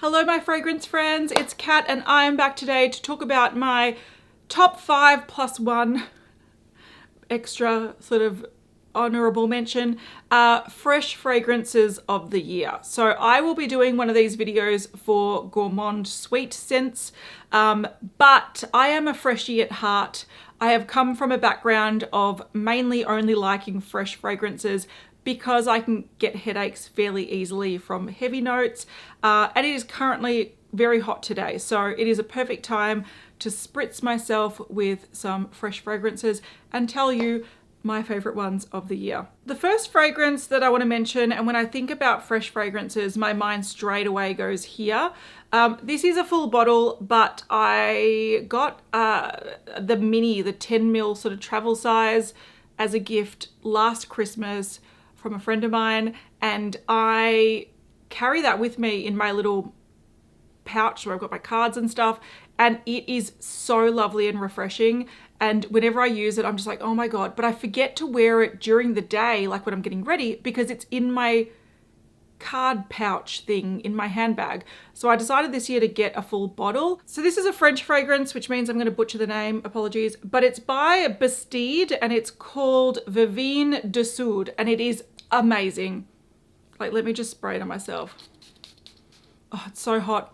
Hello my fragrance friends, it's Kat and I am back today to talk about my top 5 plus 1 extra sort of honorable mention fresh fragrances of the year. So I will be doing one of these videos for gourmand sweet scents, but I am a freshie at heart. I have come from a background of mainly only liking fresh fragrances because I can get headaches fairly easily from heavy notes, and it is currently very hot today, so it is a perfect time to spritz myself with some fresh fragrances and tell you my favorite ones of the year. The first fragrance that I want to mention, and when I think about fresh fragrances, my mind straight away goes here. This is a full bottle, but I got the 10 ml sort of travel size as a gift last Christmas from a friend of mine, and I carry that with me in my little pouch where I've got my cards and stuff, and it is so lovely and refreshing. And whenever I use it, I'm just like, oh my God, but I forget to wear it during the day, like when I'm getting ready, because it's in my card pouch thing in my handbag. So I decided this year to get a full bottle. So this is a French fragrance, which means I'm going to butcher the name, apologies, but it's by Bastide and it's called Verveine Du Sud, and it is amazing. Like, let me just spray it on myself. Oh, it's so hot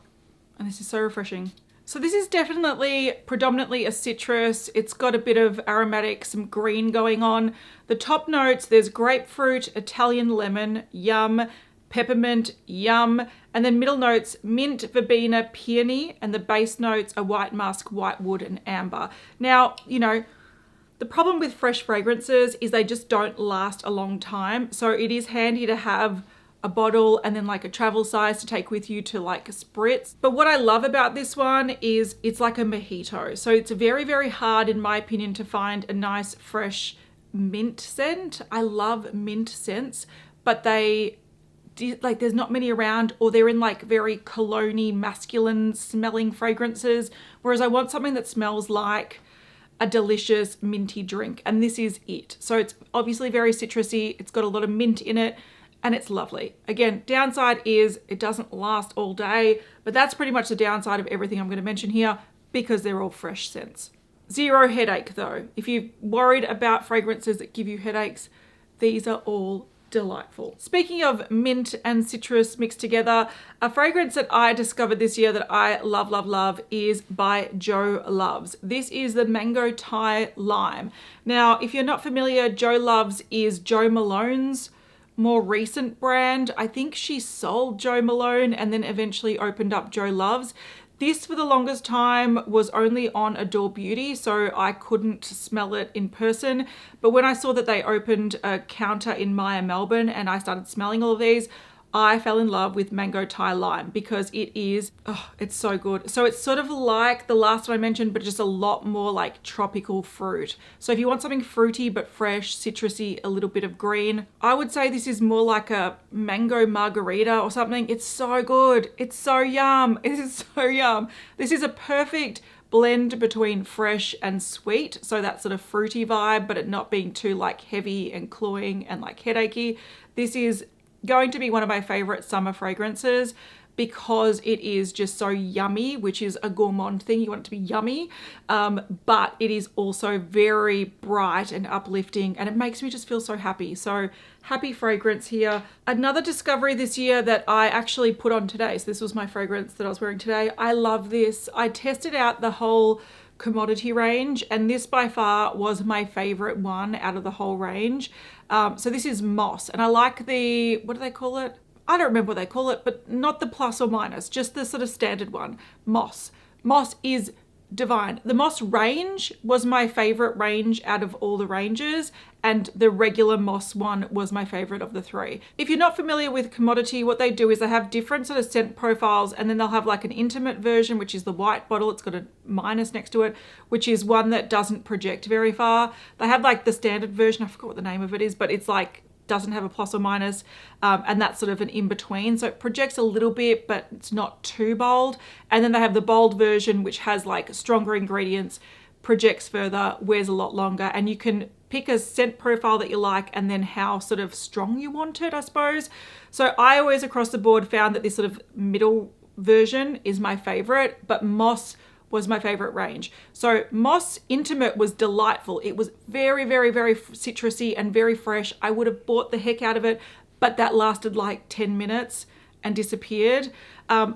and this is so refreshing. So this is definitely predominantly a citrus. It's got a bit of aromatic, some green going on. The top notes, there's grapefruit, Italian lemon, yum, peppermint, yum, and then middle notes, mint, verbena, peony, and the base notes are white musk, white wood, and amber. Now, you know, the problem with fresh fragrances is they just don't last a long time. So it is handy to have a bottle and then like a travel size to take with you to like a spritz. But what I love about this one is it's like a mojito. So it's very, very hard in my opinion to find a nice fresh mint scent. I love mint scents, but there's not many around, or they're in like very cologne-y, masculine smelling fragrances. Whereas I want something that smells like a delicious minty drink, and this is it. So it's obviously very citrusy. It's got a lot of mint in it, and it's lovely. Again, downside is it doesn't last all day, but that's pretty much the downside of everything I'm going to mention here because they're all fresh scents. Zero headache though. If you're worried about fragrances that give you headaches, these are all delightful. Speaking of mint and citrus mixed together, a fragrance that I discovered this year that I love, love, love is by Jo Loves. This is the Mango Thai Lime. Now, if you're not familiar, Jo Loves is Jo Malone's more recent brand. I think she sold Jo Malone and then eventually opened up Jo Loves. This for the longest time was only on Adore Beauty, so I couldn't smell it in person. But when I saw that they opened a counter in Maya, Melbourne, and I started smelling all of these, I fell in love with Mango Thai Lime because it is, oh, it's so good. So it's sort of like the last one I mentioned, but just a lot more like tropical fruit. So if you want something fruity but fresh, citrusy, a little bit of green, I would say this is more like a mango margarita or something. It's so good. It's so yum. It is so yum. This is a perfect blend between fresh and sweet. So that sort of fruity vibe, but it not being too like heavy and cloying and like headachy. This is going to be one of my favorite summer fragrances because it is just so yummy, which is a gourmand thing. You want it to be yummy, but it is also very bright and uplifting, and it makes me just feel so happy. So happy fragrance here. Another discovery this year that I actually put on today. So this was my fragrance that I was wearing today. I love this. I tested out the whole commodity range, and this by far was my favorite one out of the whole range. So this is Moss, and I like the, what do they call it? I don't remember what they call it, but not the plus or minus, just the sort of standard one, Moss. Moss is divine. The Moss range was my favorite range out of all the ranges, and the regular Moss one was my favorite of the three. If you're not familiar with commodity, what they do is they have different sort of scent profiles, and then they'll have like an intimate version, which is the white bottle. It's got a minus next to it, which is one that doesn't project very far. They have like the standard version. I forgot what the name of it is, but it's like doesn't have a plus or minus, and that's sort of an in-between. So it projects a little bit, but it's not too bold. And then they have the bold version, which has like stronger ingredients, projects further, wears a lot longer, and you can pick a scent profile that you like and then how sort of strong you want it, I suppose. So I always across the board found that this sort of middle version is my favorite, but Moss was my favorite range. So Moss Intimate was delightful. It was very, very, very citrusy and very fresh. I would have bought the heck out of it, but that lasted like 10 minutes and disappeared.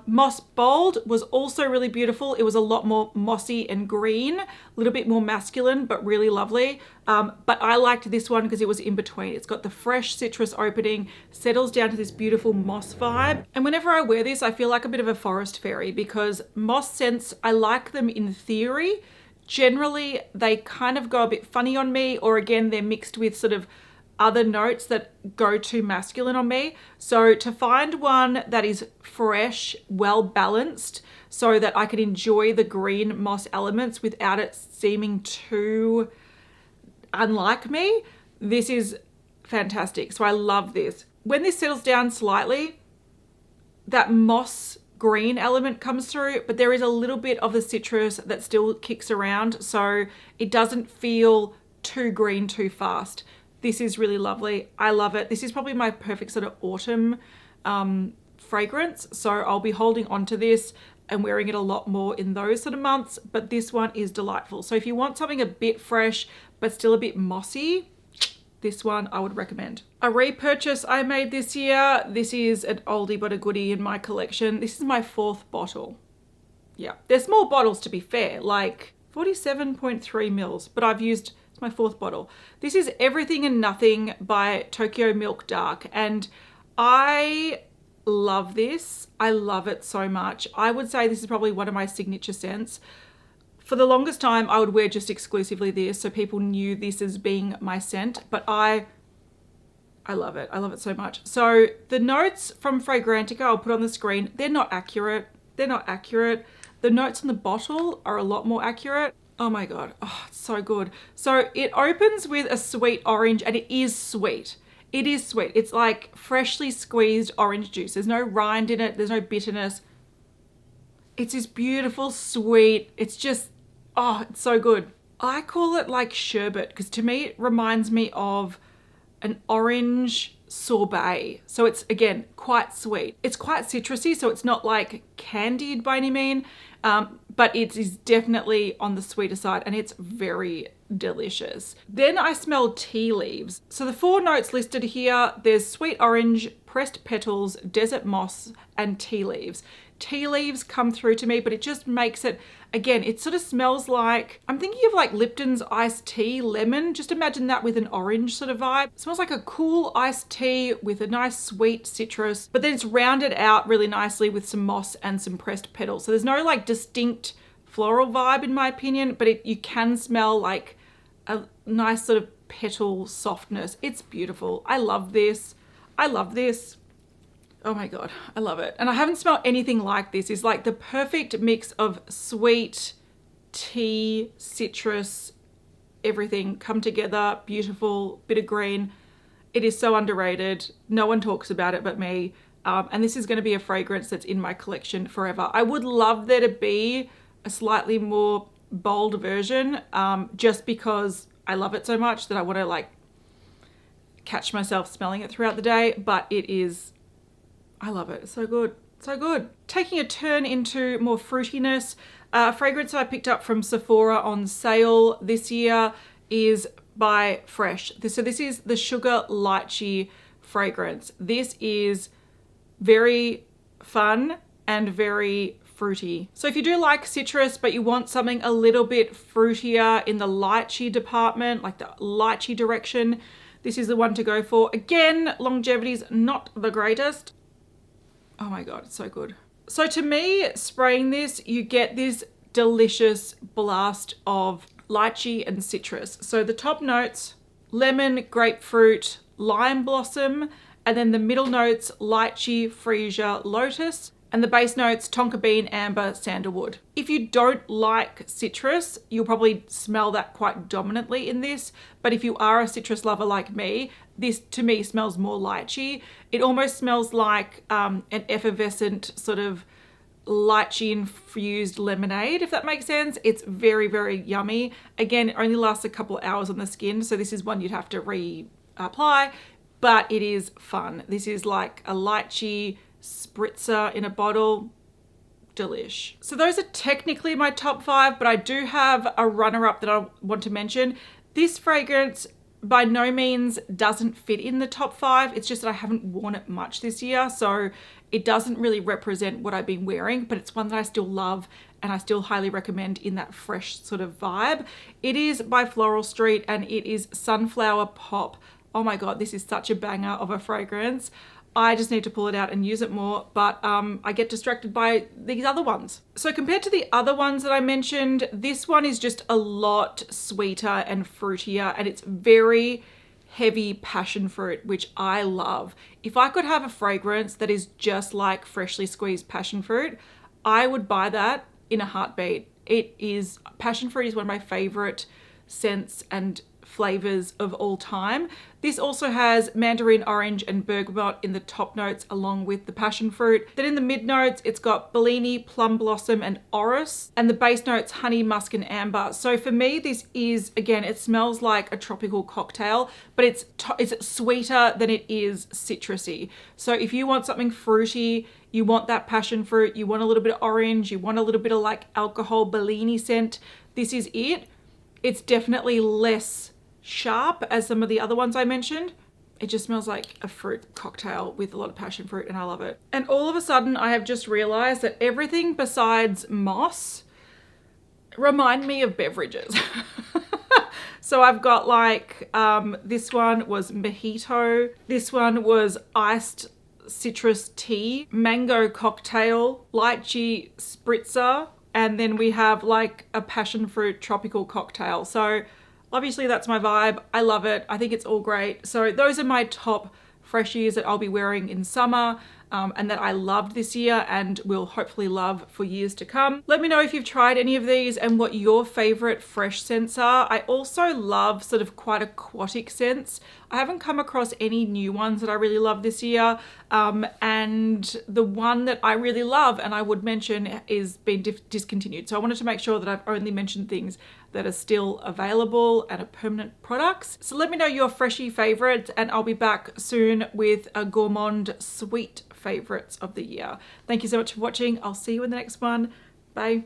Moss Bold was also really beautiful. It was a lot more mossy and green, a little bit more masculine, but really lovely. But I liked this one because it was in between. It's got the fresh citrus opening, settles down to this beautiful moss vibe. And whenever I wear this, I feel like a bit of a forest fairy because moss scents, I like them in theory. Generally, they kind of go a bit funny on me, or again, they're mixed with sort of other notes that go too masculine on me. So to find one that is fresh, well balanced, so that I can enjoy the green moss elements without it seeming too unlike me, this is fantastic. So I love this. When this settles down slightly, that moss green element comes through, but there is a little bit of the citrus that still kicks around, so it doesn't feel too green too fast. This is really lovely. I love it. This is probably my perfect sort of autumn fragrance. So I'll be holding on to this and wearing it a lot more in those sort of months, but this one is delightful. So if you want something a bit fresh, but still a bit mossy, this one I would recommend. A repurchase I made this year. This is an oldie but a goodie in my collection. This is my 4th bottle. Yeah, they're small bottles to be fair, like 47.3 mils, but I've used my 4th bottle. This is Everything and Nothing by Tokyomilk Dark, and I love this. I love it so much. I would say this is probably one of my signature scents. For the longest time, I would wear just exclusively this, so people knew this as being my scent, but I love it. I love it so much. So the notes from Fragrantica, I'll put on the screen, they're not accurate. They're not accurate. The notes on the bottle are a lot more accurate. Oh my God, oh, it's so good. So it opens with a sweet orange, and it is sweet. It is sweet. It's like freshly squeezed orange juice. There's no rind in it. There's no bitterness. It's this beautiful, sweet, it's just, oh, it's so good. I call it like sherbet because to me, it reminds me of an orange sorbet. So it's, again, quite sweet. It's quite citrusy, so it's not like candied by any mean, but it is definitely on the sweeter side, and it's very delicious. Then I smell tea leaves. So the 4 notes listed here, there's sweet orange, pressed petals, desert moss, and tea leaves. Tea leaves come through to me, but it just makes it, again, it sort of smells like, I'm thinking of like Lipton's iced tea lemon. Just imagine that with an orange sort of vibe. It smells like a cool iced tea with a nice sweet citrus, but then it's rounded out really nicely with some moss and some pressed petals. So there's no like distinct floral vibe in my opinion, but you can smell like a nice sort of petal softness. It's beautiful. I love this. I love this. Oh my God, I love it. And I haven't smelled anything like this. It's like the perfect mix of sweet, tea, citrus, everything come together, beautiful, bit of green. It is so underrated. No one talks about it but me. And this is going to be a fragrance that's in my collection forever. I would love there to be a slightly more bold version, just because I love it so much that I want to like catch myself smelling it throughout the day, but it is, I love it. It's so good. So good. Taking a turn into more fruitiness, fragrance I picked up from Sephora on sale this year is by Fresh. So this is the Sugar Lychee fragrance. This is very fun and very fruity. So if you do like citrus, but you want something a little bit fruitier in the lychee department, like the lychee direction, this is the one to go for. Again, longevity's not the greatest. Oh my God, it's so good. So to me, spraying this, you get this delicious blast of lychee and citrus. So the top notes, lemon, grapefruit, lime blossom, and then the middle notes, lychee, freesia, lotus, and the base notes, tonka bean, amber, sandalwood. If you don't like citrus, you'll probably smell that quite dominantly in this. But if you are a citrus lover like me, this to me smells more lychee. It almost smells like an effervescent sort of lychee infused lemonade, if that makes sense. It's very, very yummy. Again, it only lasts a couple of hours on the skin, so this is one you'd have to reapply, but it is fun. This is like a lychee spritzer in a bottle. Delish. So those are technically my top 5, but I do have a runner-up that I want to mention. This fragrance by no means doesn't fit in the top 5. It's just that I haven't worn it much this year, so it doesn't really represent what I've been wearing, but it's one that I still love and I still highly recommend in that fresh sort of vibe. It is by Floral Street and it is Sunflower Pop. Oh my God, this is such a banger of a fragrance. I just need to pull it out and use it more, but I get distracted by these other ones. So compared to the other ones that I mentioned, this one is just a lot sweeter and fruitier, and it's very heavy passion fruit, which I love. If I could have a fragrance that is just like freshly squeezed passion fruit, I would buy that in a heartbeat. Passion fruit is one of my favorite scents and flavors of all time. This also has mandarin orange and bergamot in the top notes along with the passion fruit. Then in the mid notes, it's got Bellini, plum blossom and orris, and the base notes honey, musk and amber. So for me, this is, again, it smells like a tropical cocktail, but it's sweeter than it is citrusy. So if you want something fruity, you want that passion fruit, you want a little bit of orange, you want a little bit of like alcohol Bellini scent, this is it. It's definitely less sharp as some of the other ones I mentioned. It just smells like a fruit cocktail with a lot of passion fruit and I love it. And all of a sudden I have just realized that everything besides moss remind me of beverages. So I've got like, this one was mojito. This one was iced citrus tea, mango cocktail, lychee spritzer, and then we have like a passion fruit tropical cocktail. So obviously that's my vibe. I love it. I think it's all great. So those are my top freshies that I'll be wearing in summer and that I loved this year and will hopefully love for years to come. Let me know if you've tried any of these and what your favorite fresh scents are. I also love sort of quite aquatic scents. I haven't come across any new ones that I really love this year. And the one that I really love and I would mention is been discontinued. So I wanted to make sure that I've only mentioned things that are still available and are permanent products. So let me know your freshie favorites and I'll be back soon with a gourmand sweet favorites of the year. Thank you so much for watching. I'll see you in the next one. Bye.